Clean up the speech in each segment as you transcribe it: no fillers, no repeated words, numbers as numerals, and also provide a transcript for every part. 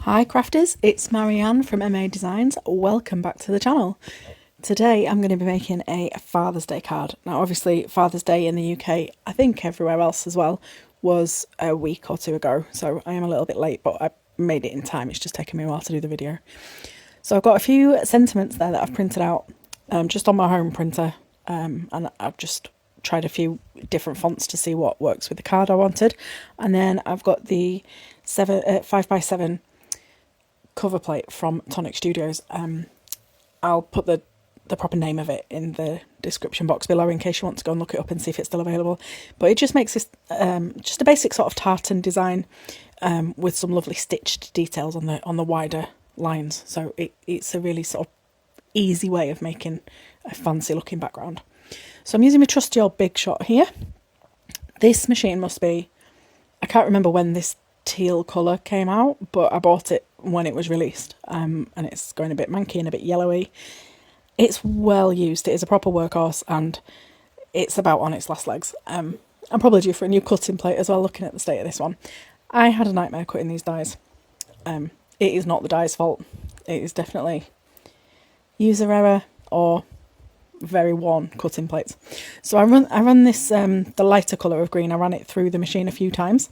Hi crafters, it's Marianne from MA Designs. Welcome back to the channel. Today I'm going to be making a Father's Day card. Now obviously Father's Day in the UK, I think everywhere else as well, was a week or two ago. So I am a little bit late, but I made it in time. It's just taken me a while to do the video. So I've got a few sentiments there that I've printed out just on my home printer. And I've just tried a few different fonts to see what works with the card I wanted. And then I've got the 5x7 Coverplate from Tonic Studios. I'll put the proper name of it in the description box below in case you want to go and look it up and see if it's still available. But it just makes this just a basic sort of tartan design with some lovely stitched details on the wider lines. So it's a really sort of easy way of making a fancy looking background. So I'm using my trusty old Big Shot here. This machine must be, I can't remember when this teal colour came out, but I bought it when it was released, and it's going a bit manky and a bit yellowy. It's well used, it is a proper workhorse, and it's about on its last legs. I'm probably due for a new cutting plate as well, looking at the state of this one. I had a nightmare cutting these dies. It is not the die's fault, it is definitely user error or very worn cutting plates. So I run this, the lighter colour of green, I ran it through the machine a few times.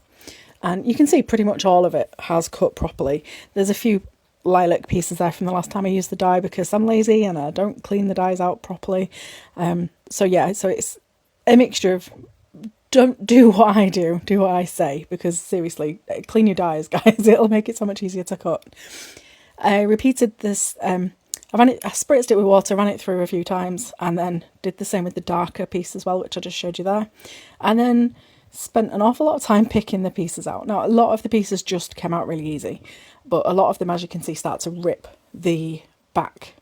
And you can see pretty much all of it has cut properly. There's a few lilac pieces there from the last time I used the dye because I'm lazy and I don't clean the dyes out properly. So it's a mixture of don't do what I do what I say, because seriously, clean your dyes, guys. It'll make it so much easier to cut. I repeated this. I spritzed it with water, ran it through a few times, and then did the same with the darker piece as well, which I just showed you there. And then spent an awful lot of time picking the pieces out. Now, a lot of the pieces just came out really easy, but a lot of them, as you can see, start to rip the back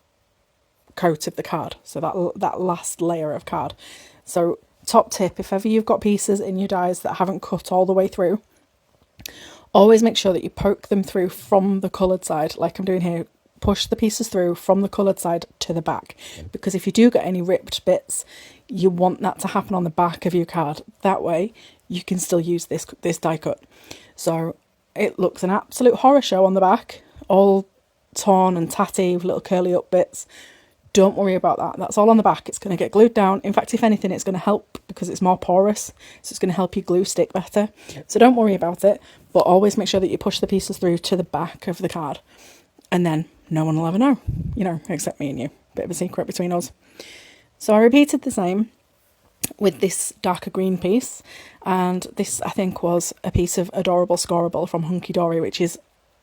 coat of the card. So that last layer of card. So top tip, if ever you've got pieces in your dies that haven't cut all the way through, always make sure that you poke them through from the coloured side, like I'm doing here. Push the pieces through from the coloured side to the back, because if you do get any ripped bits, you want that to happen on the back of your card. That way you can still use this die cut. So it looks an absolute horror show on the back, all torn and tatty with little curly up bits. Don't worry about that. That's all on the back. It's going to get glued down. In fact, if anything, it's going to help because it's more porous. So it's going to help your glue stick better. So don't worry about it, but always make sure that you push the pieces through to the back of the card. And then no one will ever know, except me and you. Bit of a secret between us. So I repeated the same with this darker green piece, and this I think was a piece of Adorable Scoreable from Hunkydory, which is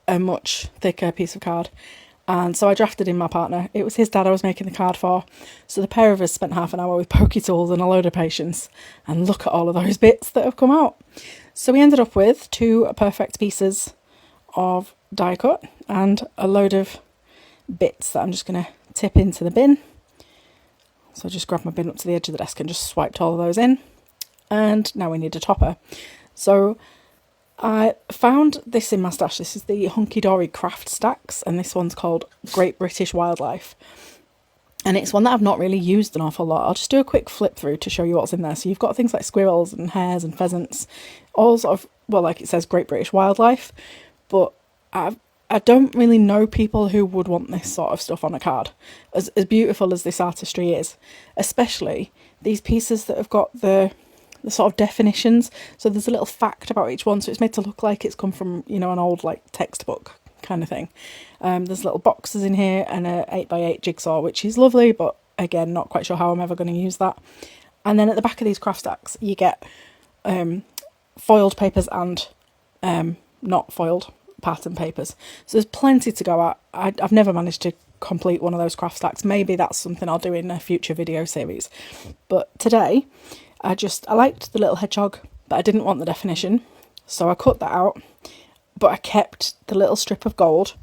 a much thicker piece of card. And so I drafted in my partner. It was his dad I was making the card for, so the pair of us spent half an hour with Pokey tools and a load of patience, and look at all of those bits that have come out. So we ended up with two perfect pieces of die cut and a load of bits that I'm just going to tip into the bin. So I just grabbed my bin up to the edge of the desk and just swiped all of those in. And now we need a topper. So I found this in my stash. This is the Hunkydory craft stacks, and this one's called Great British Wildlife. And it's one that I've not really used an awful lot. I'll just do a quick flip through to show you what's in there. So you've got things like squirrels and hares and pheasants, all sort of, well, like it says Great British Wildlife, but I don't really know people who would want this sort of stuff on a card, as beautiful as this artistry is, especially these pieces that have got the sort of definitions. So there's a little fact about each one, so it's made to look like it's come from, an old like textbook kind of thing. There's little boxes in here and a 8x8 jigsaw, which is lovely, but again, not quite sure how I'm ever going to use that. And then at the back of these craft stacks, you get foiled papers and not foiled pattern papers. So there's plenty to go at. I've never managed to complete one of those craft stacks. Maybe that's something I'll do in a future video series. But today, I liked the little hedgehog, but I didn't want the definition. So I cut that out, but I kept the little strip of gold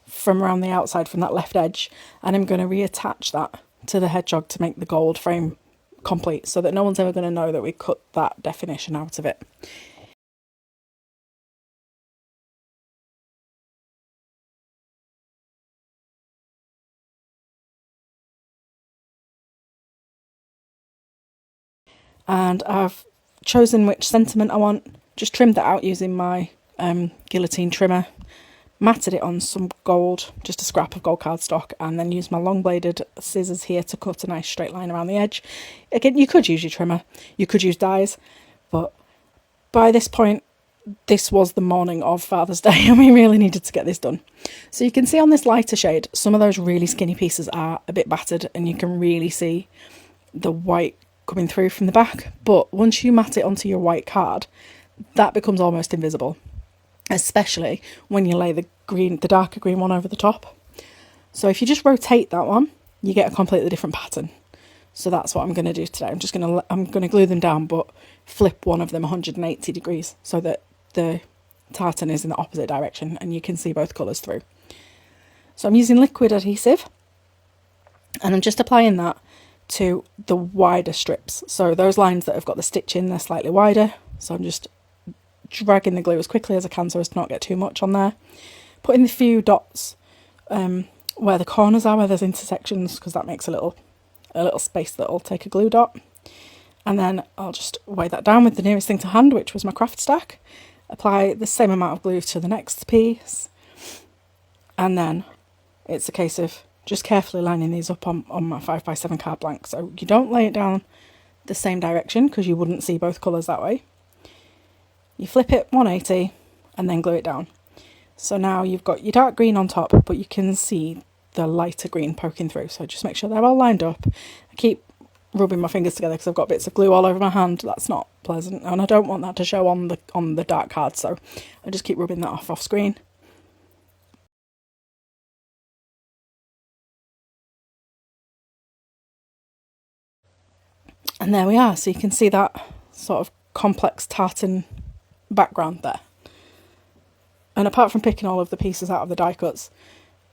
from around the outside from that left edge, and I'm going to reattach that to the hedgehog to make the gold frame complete, so that no one's ever going to know that we cut that definition out of it. And I've chosen which sentiment I want, just trimmed that out using my guillotine trimmer, matted it on some gold, just a scrap of gold cardstock, and then used my long bladed scissors here to cut a nice straight line around the edge. Again, you could use your trimmer, you could use dies, but by this point, this was the morning of Father's Day and we really needed to get this done. So you can see on this lighter shade, some of those really skinny pieces are a bit battered and you can really see the white coming through from the back. But once you mat it onto your white card, that becomes almost invisible, especially when you lay the darker green one over the top. So if you just rotate that one, you get a completely different pattern. So that's what I'm going to do today. I'm going to glue them down, but flip one of them 180 degrees so that the tartan is in the opposite direction and you can see both colours through. So I'm using liquid adhesive and I'm just applying that to the wider strips. So those lines that have got the stitch in, they're slightly wider. So I'm just dragging the glue as quickly as I can so as to not get too much on there. Putting the few dots where the corners are, where there's intersections, because that makes a little space that'll take a glue dot. And then I'll just weigh that down with the nearest thing to hand, which was my craft stack. Apply the same amount of glue to the next piece. And then it's a case of just carefully lining these up on my 5x7 card blank. So you don't lay it down the same direction because you wouldn't see both colours that way. You flip it 180 and then glue it down. So now you've got your dark green on top, but you can see the lighter green poking through. So just make sure they're all lined up. I keep rubbing my fingers together because I've got bits of glue all over my hand. That's not pleasant, and I don't want that to show on the dark card, so I just keep rubbing that off screen. And there we are. So you can see that sort of complex tartan background there. And apart from picking all of the pieces out of the die cuts,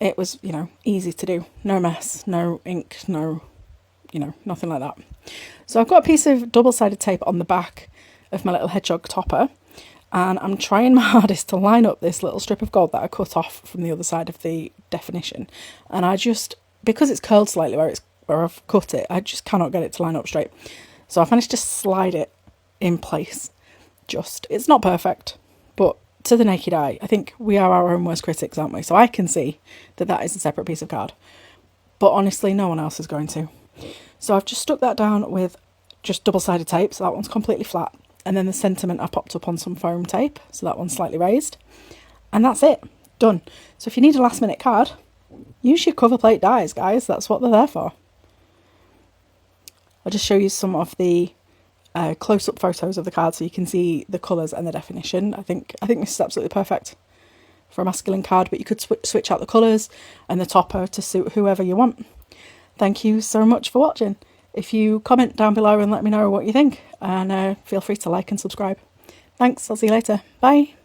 it was, easy to do. No mess, no ink, no, nothing like that. So I've got a piece of double-sided tape on the back of my little hedgehog topper, and I'm trying my hardest to line up this little strip of gold that I cut off from the other side of the definition. And I just, because it's curled slightly where I've cut it, I just cannot get it to line up straight. So I've managed to slide it in place. It's not perfect, but to the naked eye, I think we are our own worst critics, aren't we? So I can see that is a separate piece of card. But honestly, no one else is going to. So I've just stuck that down with just double-sided tape, so that one's completely flat. And then the sentiment I popped up on some foam tape, so that one's slightly raised. And that's it, done. So if you need a last-minute card, use your Coverplate dies, guys. That's what they're there for. I'll just show you some of the close-up photos of the card so you can see the colours and the definition. I think this is absolutely perfect for a masculine card, but you could switch out the colours and the topper to suit whoever you want. Thank you so much for watching. If you comment down below and let me know what you think, and feel free to like and subscribe. Thanks, I'll see you later. Bye.